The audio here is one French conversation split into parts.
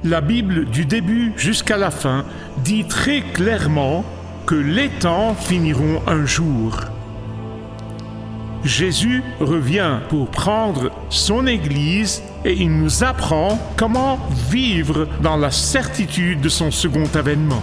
La Bible, du début jusqu'à la fin, dit très clairement que les temps finiront un jour. Jésus revient pour prendre son Église et il nous apprend comment vivre dans la certitude de son second avènement.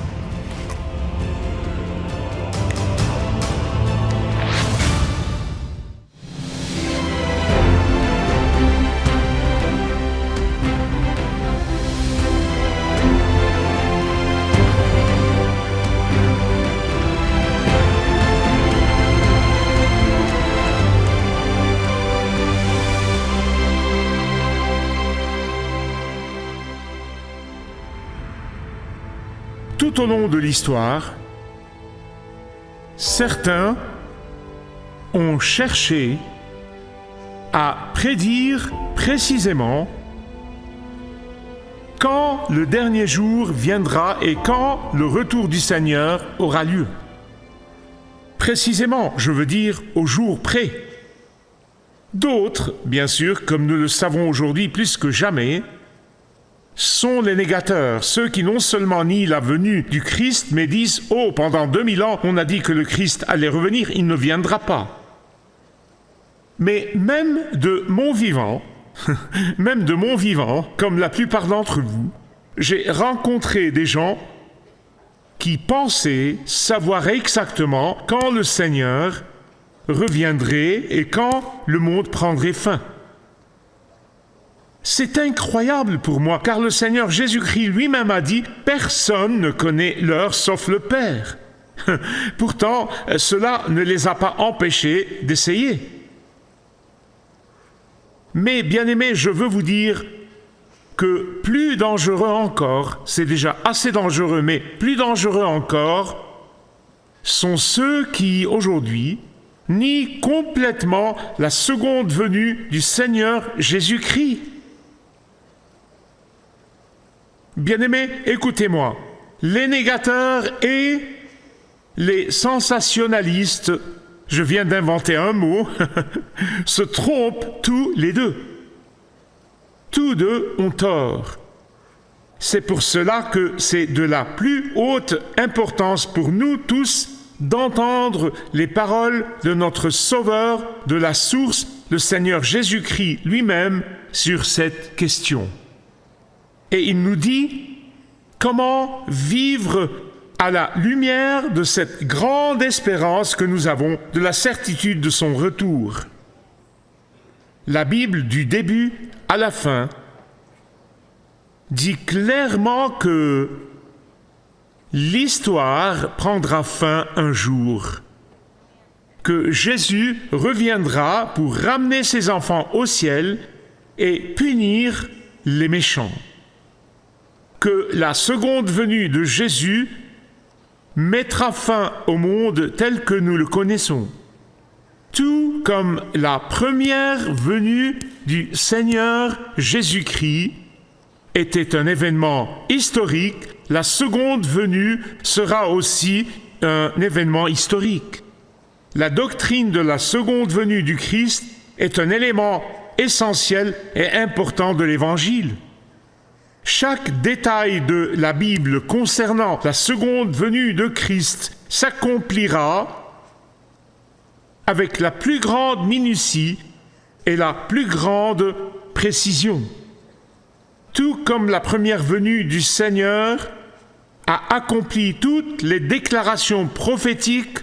Tout au long de l'histoire, certains ont cherché à prédire précisément quand le dernier jour viendra et quand le retour du Seigneur aura lieu. Précisément, je veux dire au jour près. D'autres, bien sûr, comme nous le savons aujourd'hui plus que jamais, sont les négateurs, ceux qui non seulement nient la venue du Christ, mais disent « Oh, pendant 2000 ans, on a dit que le Christ allait revenir, il ne viendra pas. » Mais même de mon vivant, comme la plupart d'entre vous, j'ai rencontré des gens qui pensaient savoir exactement quand le Seigneur reviendrait et quand le monde prendrait fin. C'est incroyable pour moi, car le Seigneur Jésus-Christ lui-même a dit « Personne ne connaît l'heure sauf le Père ». Pourtant, cela ne les a pas empêchés d'essayer. Mais bien-aimés, je veux vous dire que plus dangereux encore, c'est déjà assez dangereux, mais plus dangereux encore, sont ceux qui, aujourd'hui, nient complètement la seconde venue du Seigneur Jésus-Christ. Bien-aimés, écoutez-moi, les négateurs et les sensationnalistes, je viens d'inventer un mot, se trompent tous les deux. Tous deux ont tort. C'est pour cela que c'est de la plus haute importance pour nous tous d'entendre les paroles de notre Sauveur, de la source, le Seigneur Jésus-Christ lui-même, sur cette question. Et il nous dit comment vivre à la lumière de cette grande espérance que nous avons de la certitude de son retour. La Bible, du début à la fin, dit clairement que l'histoire prendra fin un jour, que Jésus reviendra pour ramener ses enfants au ciel et punir les méchants. Que la seconde venue de Jésus mettra fin au monde tel que nous le connaissons, tout comme la première venue du Seigneur Jésus-Christ était un événement historique, la seconde venue sera aussi un événement historique. La doctrine de la seconde venue du Christ est un élément essentiel et important de l'Évangile. Chaque détail de la Bible concernant la seconde venue de Christ s'accomplira avec la plus grande minutie et la plus grande précision. Tout comme la première venue du Seigneur a accompli toutes les déclarations prophétiques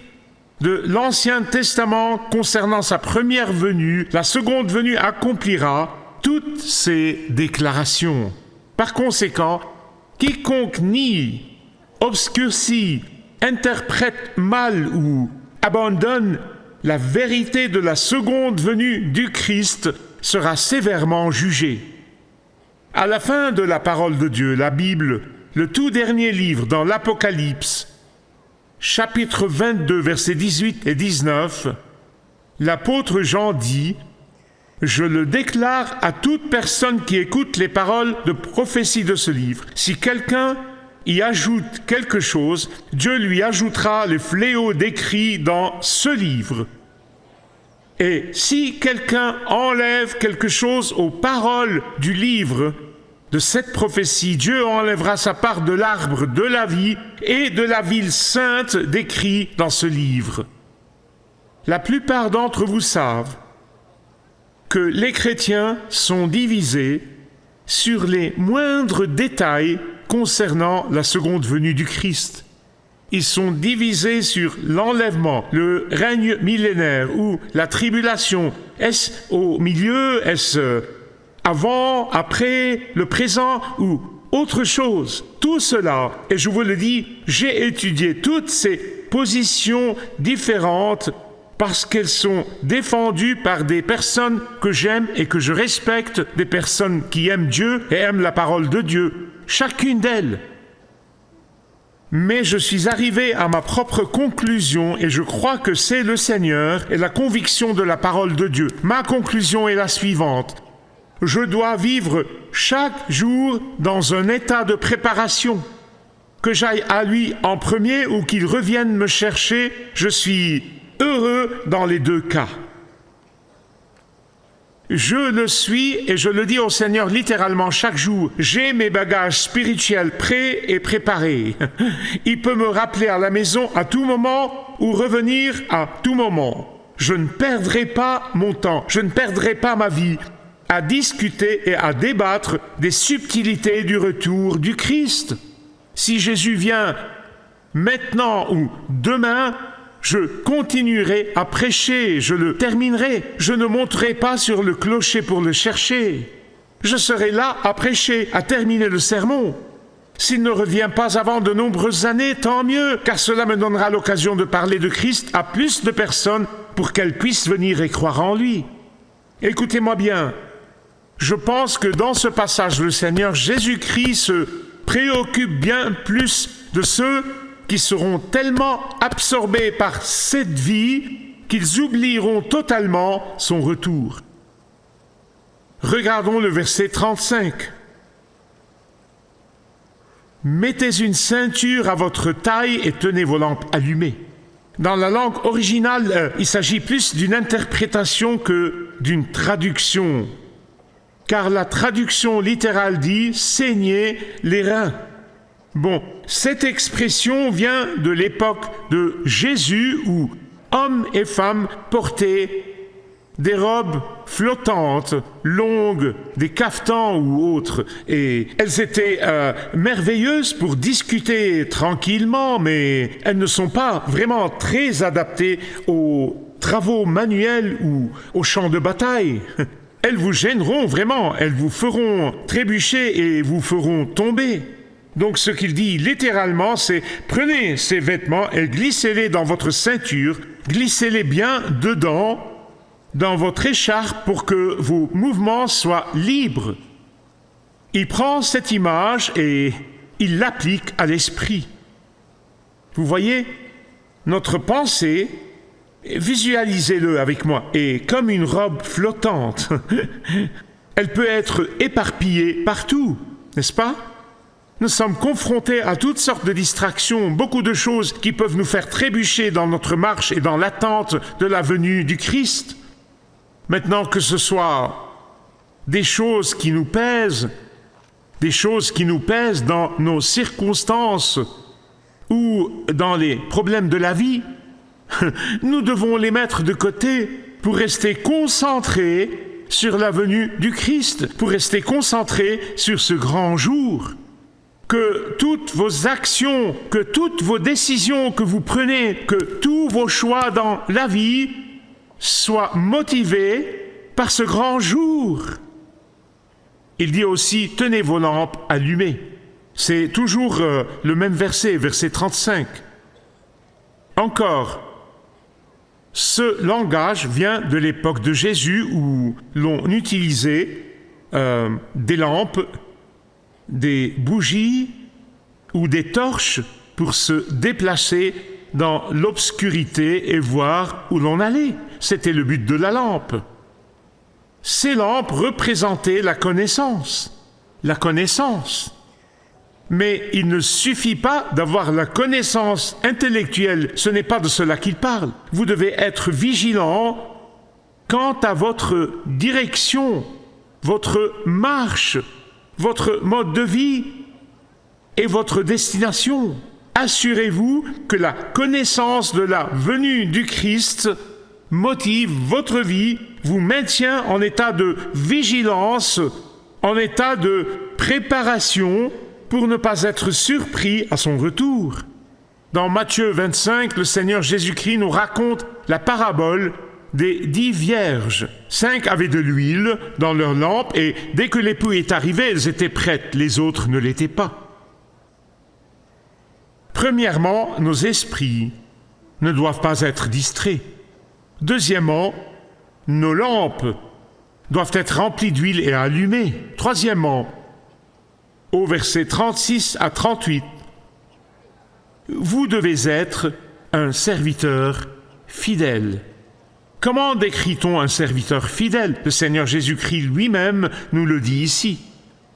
de l'Ancien Testament concernant sa première venue, la seconde venue accomplira toutes ces déclarations. Par conséquent, quiconque nie, obscurcit, interprète mal ou abandonne la vérité de la seconde venue du Christ sera sévèrement jugé. À la fin de la parole de Dieu, la Bible, le tout dernier livre dans l'Apocalypse, chapitre 22, versets 18 et 19, l'apôtre Jean dit « Je le déclare à toute personne qui écoute les paroles de prophétie de ce livre. Si quelqu'un y ajoute quelque chose, Dieu lui ajoutera le fléau décrit dans ce livre. Et si quelqu'un enlève quelque chose aux paroles du livre, de cette prophétie, Dieu enlèvera sa part de l'arbre de la vie et de la ville sainte décrit dans ce livre. La plupart d'entre vous savent que les chrétiens sont divisés sur les moindres détails concernant la seconde venue du Christ. Ils sont divisés sur l'enlèvement, le règne millénaire ou la tribulation. Est-ce au milieu? Est-ce avant, après, le présent ou autre chose? Tout cela, et je vous le dis, j'ai étudié toutes ces positions différentes parce qu'elles sont défendues par des personnes que j'aime et que je respecte, des personnes qui aiment Dieu et aiment la parole de Dieu, chacune d'elles. Mais je suis arrivé à ma propre conclusion et je crois que c'est le Seigneur et la conviction de la parole de Dieu. Ma conclusion est la suivante. Je dois vivre chaque jour dans un état de préparation. Que j'aille à lui en premier ou qu'il revienne me chercher, je suis heureux dans les deux cas. Je le suis et je le dis au Seigneur littéralement chaque jour. J'ai mes bagages spirituels prêts et préparés. Il peut me rappeler à la maison à tout moment ou revenir à tout moment. Je ne perdrai pas mon temps, je ne perdrai pas ma vie à discuter et à débattre des subtilités du retour du Christ. Si Jésus vient maintenant ou demain, je continuerai à prêcher, je le terminerai. Je ne monterai pas sur le clocher pour le chercher. Je serai là à prêcher, à terminer le sermon. S'il ne revient pas avant de nombreuses années, tant mieux, car cela me donnera l'occasion de parler de Christ à plus de personnes pour qu'elles puissent venir et croire en lui. Écoutez-moi bien, je pense que dans ce passage, le Seigneur Jésus-Christ se préoccupe bien plus de ceux qui seront tellement absorbés par cette vie qu'ils oublieront totalement son retour. Regardons le verset 35. « Mettez une ceinture à votre taille et tenez vos lampes allumées. » Dans la langue originale, il s'agit plus d'une interprétation que d'une traduction, car la traduction littérale dit « saignez les reins ». Bon, cette expression vient de l'époque de Jésus où hommes et femmes portaient des robes flottantes, longues, des cafetans ou autres. Et elles étaient merveilleuses pour discuter tranquillement, mais elles ne sont pas vraiment très adaptées aux travaux manuels ou aux champs de bataille. Elles vous gêneront vraiment, elles vous feront trébucher et vous feront tomber. Donc ce qu'il dit littéralement, c'est prenez ces vêtements et glissez-les dans votre ceinture, glissez-les bien dedans, dans votre écharpe pour que vos mouvements soient libres. Il prend cette image et il l'applique à l'esprit. Vous voyez, notre pensée, visualisez-le avec moi, est comme une robe flottante. Elle peut être éparpillée partout, n'est-ce pas ? Nous sommes confrontés à toutes sortes de distractions, beaucoup de choses qui peuvent nous faire trébucher dans notre marche et dans l'attente de la venue du Christ. Maintenant, que ce soit des choses qui nous pèsent dans nos circonstances ou dans les problèmes de la vie, nous devons les mettre de côté pour rester concentrés sur la venue du Christ, pour rester concentrés sur ce grand jour. Que toutes vos actions, que toutes vos décisions que vous prenez, que tous vos choix dans la vie soient motivés par ce grand jour. Il dit aussi, tenez vos lampes allumées. C'est toujours le même verset, verset 35. Encore, ce langage vient de l'époque de Jésus où l'on utilisait des lampes, des bougies ou des torches pour se déplacer dans l'obscurité et voir où l'on allait. C'était le but de la lampe. Ces lampes représentaient la connaissance. La connaissance. Mais il ne suffit pas d'avoir la connaissance intellectuelle. Ce n'est pas de cela qu'il parle. Vous devez être vigilant quant à votre direction, votre marche, votre mode de vie et votre destination. Assurez-vous que la connaissance de la venue du Christ motive votre vie, vous maintient en état de vigilance, en état de préparation pour ne pas être surpris à son retour. Dans Matthieu 25, le Seigneur Jésus-Christ nous raconte la parabole des 10 vierges. 5 avaient de l'huile dans leurs lampes et dès que l'époux est arrivé, elles étaient prêtes, les autres ne l'étaient pas. Premièrement, nos esprits ne doivent pas être distraits. Deuxièmement, nos lampes doivent être remplies d'huile et allumées. Troisièmement, au verset 36 à 38, vous devez être un serviteur fidèle. Comment décrit-on un serviteur fidèle? Le Seigneur Jésus-Christ lui-même nous le dit ici.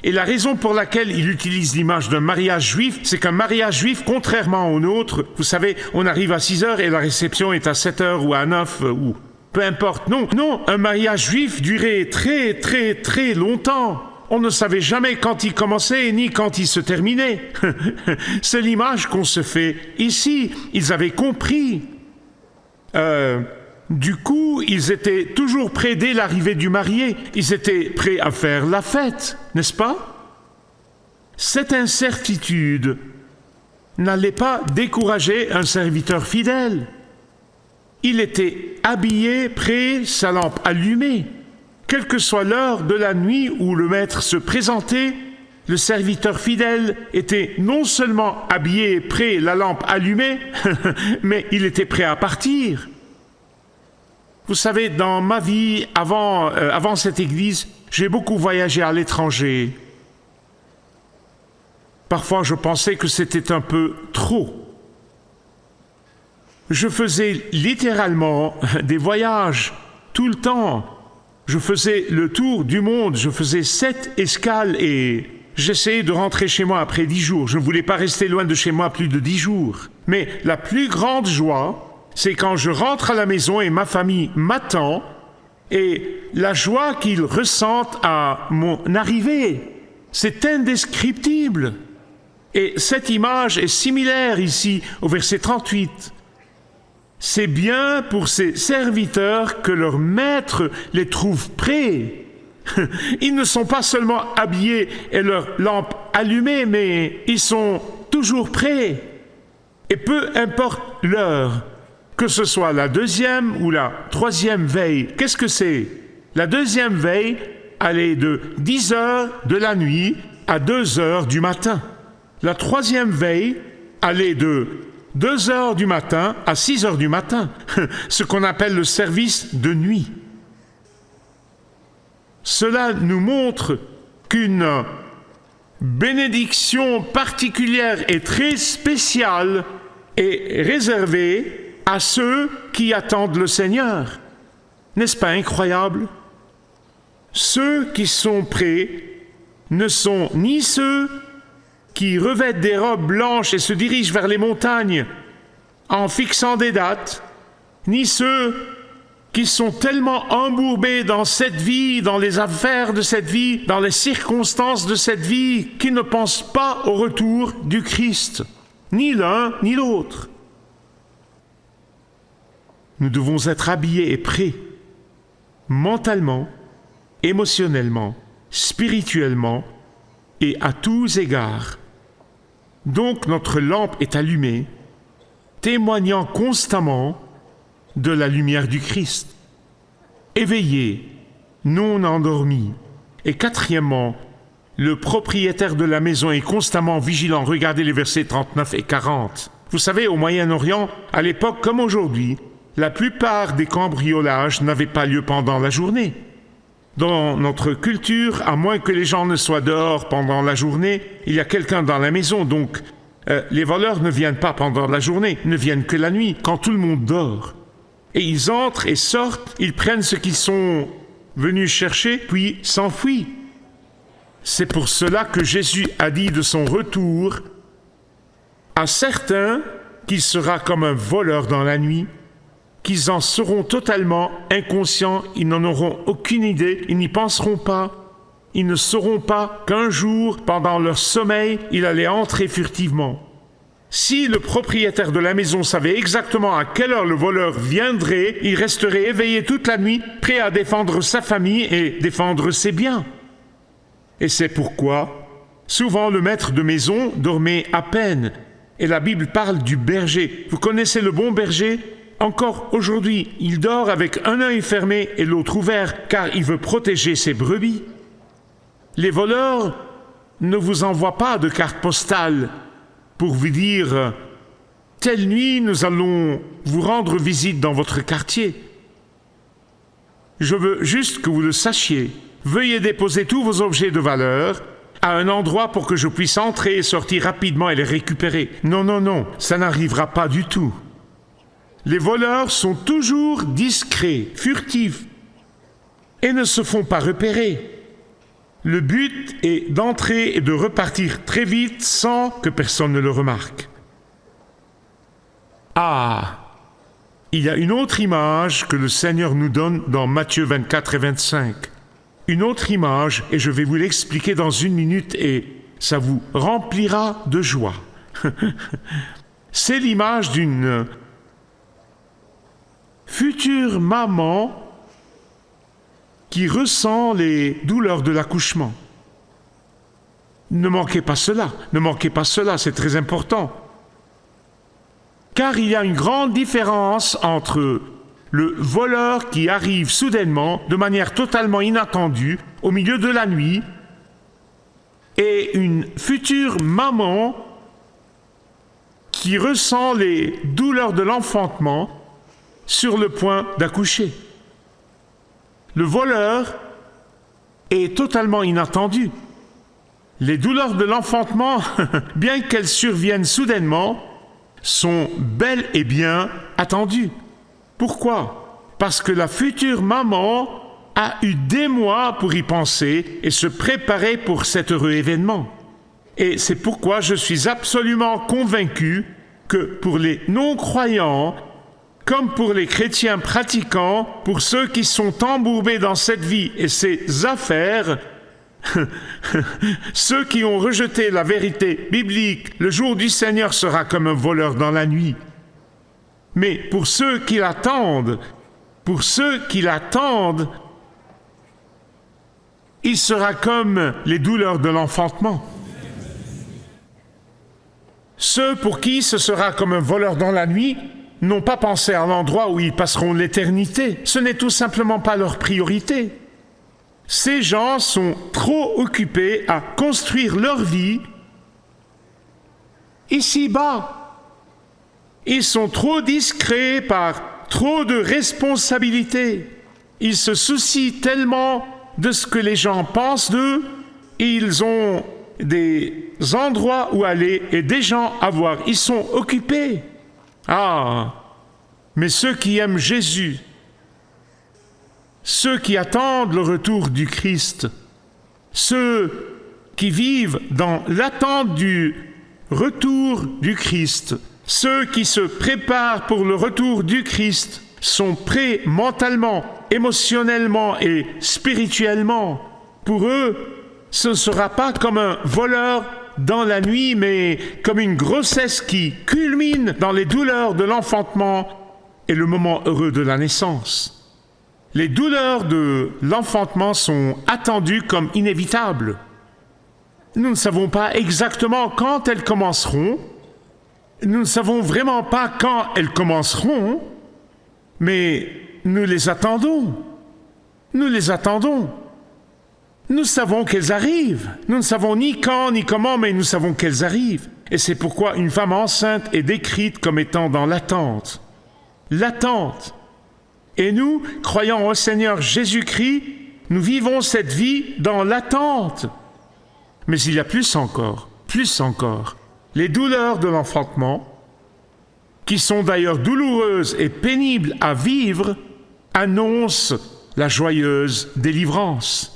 Et la raison pour laquelle il utilise l'image d'un mariage juif, c'est qu'un mariage juif, contrairement au nôtre, vous savez, on arrive à 6 heures et la réception est à 7 heures ou à 9 ou peu importe. Non, un mariage juif durait très, très, très longtemps. On ne savait jamais quand il commençait ni quand il se terminait. C'est l'image qu'on se fait ici. Ils avaient compris. Du coup, ils étaient toujours prêts dès l'arrivée du marié. Ils étaient prêts à faire la fête, n'est-ce pas? Cette incertitude n'allait pas décourager un serviteur fidèle. Il était habillé, prêt, sa lampe allumée. Quelle que soit l'heure de la nuit où le maître se présentait, le serviteur fidèle était non seulement habillé, prêt, la lampe allumée, mais il était prêt à partir. Vous savez, dans ma vie, avant cette église, j'ai beaucoup voyagé à l'étranger. Parfois, je pensais que c'était un peu trop. Je faisais littéralement des voyages tout le temps. Je faisais le tour du monde, je faisais 7 escales et j'essayais de rentrer chez moi après 10 jours. Je ne voulais pas rester loin de chez moi plus de 10 jours. Mais la plus grande joie, c'est quand je rentre à la maison et ma famille m'attend et la joie qu'ils ressentent à mon arrivée, c'est indescriptible. Et cette image est similaire ici au verset 38. C'est bien pour ces serviteurs que leur maître les trouve prêts. Ils ne sont pas seulement habillés et leur lampe allumée, mais ils sont toujours prêts. Et peu importe l'heure, que ce soit la 2e ou la 3e veille, qu'est-ce que c'est? La 2e veille allait de 10 heures de la nuit à 2 heures du matin. La 3e veille allait de 2 heures du matin à 6 heures du matin, ce qu'on appelle le service de nuit. Cela nous montre qu'une bénédiction particulière et très spéciale est réservée à ceux qui attendent le Seigneur. N'est-ce pas incroyable? Ceux qui sont prêts ne sont ni ceux qui revêtent des robes blanches et se dirigent vers les montagnes en fixant des dates, ni ceux qui sont tellement embourbés dans cette vie, dans les affaires de cette vie, dans les circonstances de cette vie, qu'ils ne pensent pas au retour du Christ, ni l'un ni l'autre. Nous devons être habillés et prêts, mentalement, émotionnellement, spirituellement et à tous égards. Donc notre lampe est allumée, témoignant constamment de la lumière du Christ. Éveillés, non endormis. Et quatrièmement, le propriétaire de la maison est constamment vigilant. Regardez les versets 39 et 40. Vous savez, au Moyen-Orient, à l'époque comme aujourd'hui, la plupart des cambriolages n'avaient pas lieu pendant la journée. Dans notre culture, à moins que les gens ne soient dehors pendant la journée, il y a quelqu'un dans la maison, donc les voleurs ne viennent pas pendant la journée, ne viennent que la nuit, quand tout le monde dort. Et ils entrent et sortent, ils prennent ce qu'ils sont venus chercher, puis s'enfuient. C'est pour cela que Jésus a dit de son retour à certains qu'il sera comme un voleur dans la nuit, qu'ils en seront totalement inconscients, ils n'en auront aucune idée, ils n'y penseront pas. Ils ne sauront pas qu'un jour, pendant leur sommeil, il allait entrer furtivement. Si le propriétaire de la maison savait exactement à quelle heure le voleur viendrait, il resterait éveillé toute la nuit, prêt à défendre sa famille et défendre ses biens. Et c'est pourquoi, souvent le maître de maison dormait à peine. Et la Bible parle du berger. Vous connaissez le bon berger ? Encore aujourd'hui, il dort avec un œil fermé et l'autre ouvert, car il veut protéger ses brebis. Les voleurs ne vous envoient pas de carte postale pour vous dire « Telle nuit, nous allons vous rendre visite dans votre quartier ». Je veux juste que vous le sachiez. Veuillez déposer tous vos objets de valeur à un endroit pour que je puisse entrer et sortir rapidement et les récupérer. Non, non, non, ça n'arrivera pas du tout. Les voleurs sont toujours discrets, furtifs et ne se font pas repérer. Le but est d'entrer et de repartir très vite sans que personne ne le remarque. Ah, il y a une autre image que le Seigneur nous donne dans Matthieu 24 et 25. Une autre image, et je vais vous l'expliquer dans 1 minute et ça vous remplira de joie. C'est l'image d'une future maman qui ressent les douleurs de l'accouchement. Ne manquez pas cela, c'est très important. Car il y a une grande différence entre le voleur qui arrive soudainement, de manière totalement inattendue, au milieu de la nuit, et une future maman qui ressent les douleurs de l'enfantement sur le point d'accoucher. Le voleur est totalement inattendu. Les douleurs de l'enfantement, bien qu'elles surviennent soudainement, sont bel et bien attendues. Pourquoi ? Parce que la future maman a eu des mois pour y penser et se préparer pour cet heureux événement. Et c'est pourquoi je suis absolument convaincu que pour les non-croyants, comme pour les chrétiens pratiquants, pour ceux qui sont embourbés dans cette vie et ses affaires, ceux qui ont rejeté la vérité biblique, le jour du Seigneur sera comme un voleur dans la nuit. Mais pour ceux qui l'attendent, il sera comme les douleurs de l'enfantement. Ceux pour qui ce sera comme un voleur dans la nuit n'ont pas pensé à l'endroit où ils passeront l'éternité. Ce n'est tout simplement pas leur priorité. Ces gens sont trop occupés à construire leur vie ici-bas. Ils sont trop discrets par trop de responsabilités. Ils se soucient tellement de ce que les gens pensent d'eux. Ils ont des endroits où aller et des gens à voir. Ils sont occupés. Ah, mais ceux qui aiment Jésus, ceux qui attendent le retour du Christ, ceux qui vivent dans l'attente du retour du Christ, ceux qui se préparent pour le retour du Christ, sont prêts mentalement, émotionnellement et spirituellement. Pour eux, ce ne sera pas comme un voleur dans la nuit, mais comme une grossesse qui culmine dans les douleurs de l'enfantement et le moment heureux de la naissance. Les douleurs de l'enfantement sont attendues comme inévitables. Nous ne savons pas exactement quand elles commenceront. Nous ne savons vraiment pas quand elles commenceront, mais nous les attendons. Nous les attendons. Nous savons qu'elles arrivent. Nous ne savons ni quand ni comment, mais nous savons qu'elles arrivent. Et c'est pourquoi une femme enceinte est décrite comme étant dans l'attente. L'attente. Et nous, croyant au Seigneur Jésus-Christ, nous vivons cette vie dans l'attente. Mais il y a plus encore. Les douleurs de l'enfantement, qui sont d'ailleurs douloureuses et pénibles à vivre, annoncent la joyeuse délivrance.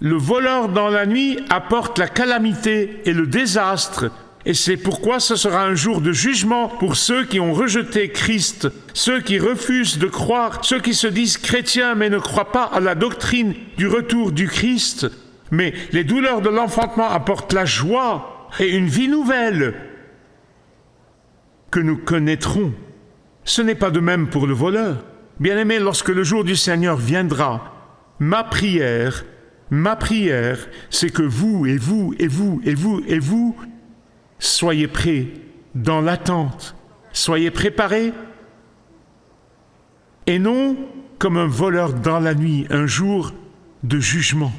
Le voleur dans la nuit apporte la calamité et le désastre, et c'est pourquoi ce sera un jour de jugement pour ceux qui ont rejeté Christ, ceux qui refusent de croire, ceux qui se disent chrétiens mais ne croient pas à la doctrine du retour du Christ. Mais les douleurs de l'enfantement apportent la joie et une vie nouvelle que nous connaîtrons. Ce n'est pas de même pour le voleur. Bien-aimés, lorsque le jour du Seigneur viendra, ma prière, c'est que vous, soyez prêts dans l'attente. Soyez préparés. Et non comme un voleur dans la nuit, un jour de jugement.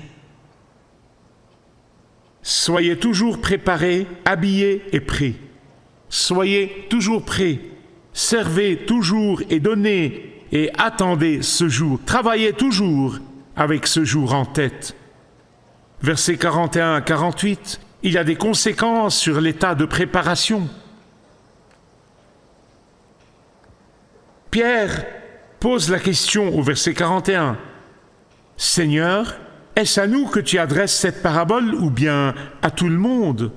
Soyez toujours préparés, habillés et prêts. Soyez toujours prêts. Servez toujours et donnez et attendez ce jour. Travaillez toujours avec ce jour en tête. Versets 41 à 48, il y a des conséquences sur l'état de préparation. Pierre pose la question au verset 41. « Seigneur, est-ce à nous que tu adresses cette parabole ou bien à tout le monde ?»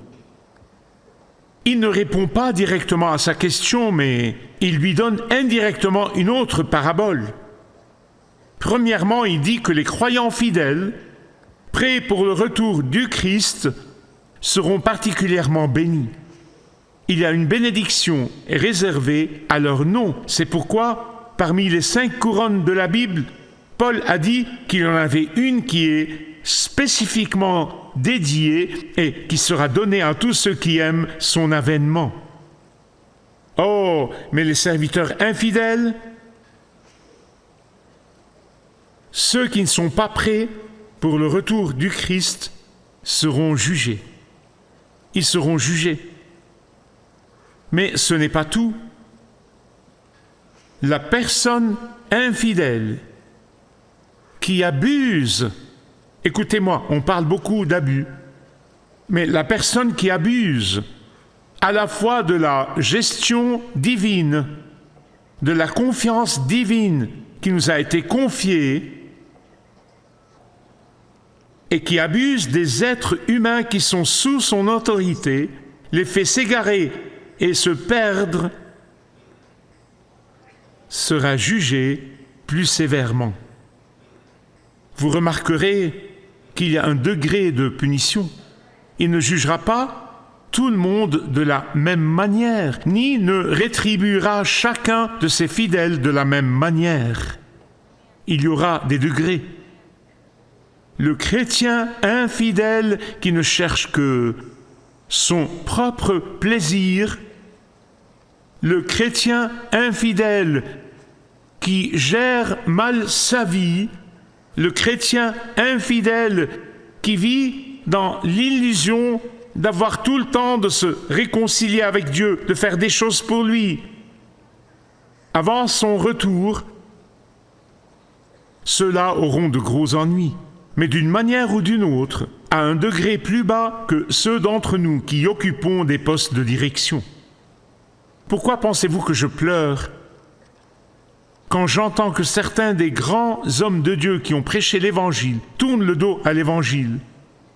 Il ne répond pas directement à sa question, mais il lui donne indirectement une autre parabole. Premièrement, il dit que les croyants fidèles, prêts pour le retour du Christ, seront particulièrement bénis. Il y a une bénédiction réservée à leur nom. C'est pourquoi, parmi les 5 couronnes de la Bible, Paul a dit qu'il y en avait une qui est spécifiquement dédiée et qui sera donnée à tous ceux qui aiment son avènement. Oh, mais les serviteurs infidèles, ceux qui ne sont pas prêts pour le retour du Christ, seront jugés. Ils seront jugés. Mais ce n'est pas tout. La personne infidèle qui abuse, écoutez-moi, on parle beaucoup d'abus, mais la personne qui abuse à la fois de la gestion divine, de la confiance divine qui nous a été confiée et qui abuse des êtres humains qui sont sous son autorité, les fait s'égarer et se perdre, sera jugé plus sévèrement. Vous remarquerez qu'il y a un degré de punition. Il ne jugera pas tout le monde de la même manière, ni ne rétribuera chacun de ses fidèles de la même manière. Il y aura des degrés. Le chrétien infidèle qui ne cherche que son propre plaisir, le chrétien infidèle qui gère mal sa vie, le chrétien infidèle qui vit dans l'illusion d'avoir tout le temps de se réconcilier avec Dieu, de faire des choses pour lui. Avant son retour, ceux-là auront de gros ennuis, mais d'une manière ou d'une autre, à un degré plus bas que ceux d'entre nous qui occupons des postes de direction. Pourquoi pensez-vous que je pleure quand j'entends que certains des grands hommes de Dieu qui ont prêché l'Évangile tournent le dos à l'Évangile,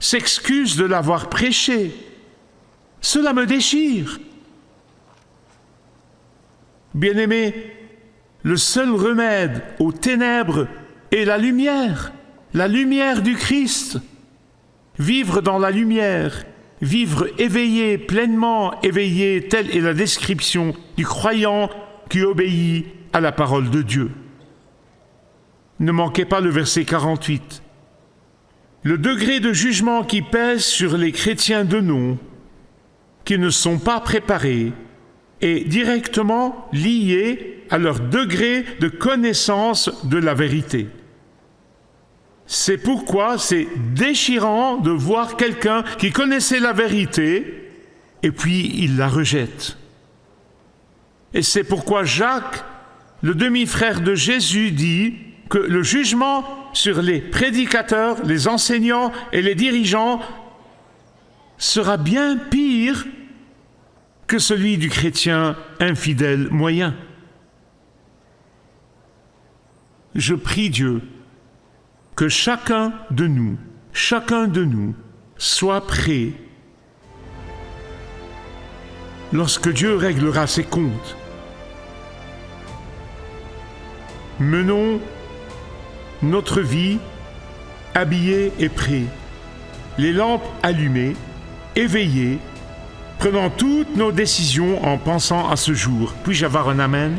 s'excusent de l'avoir prêché? Cela me déchire. Bien-aimés, le seul remède aux ténèbres est la lumière du Christ. Vivre dans la lumière, vivre éveillé, pleinement éveillé, telle est la description du croyant qui obéit à la parole de Dieu. Ne manquez pas le verset 48. Le degré de jugement qui pèse sur les chrétiens de nom, qui ne sont pas préparés, est directement lié à leur degré de connaissance de la vérité. C'est pourquoi c'est déchirant de voir quelqu'un qui connaissait la vérité et puis il la rejette. Et c'est pourquoi Jacques, le demi-frère de Jésus, dit que le jugement sur les prédicateurs, les enseignants et les dirigeants sera bien pire que celui du chrétien infidèle moyen. Je prie Dieu que chacun de nous soit prêt lorsque Dieu réglera ses comptes. Menons notre vie habillés et prêts, les lampes allumées, éveillés, prenant toutes nos décisions en pensant à ce jour. Puis-je avoir un amen?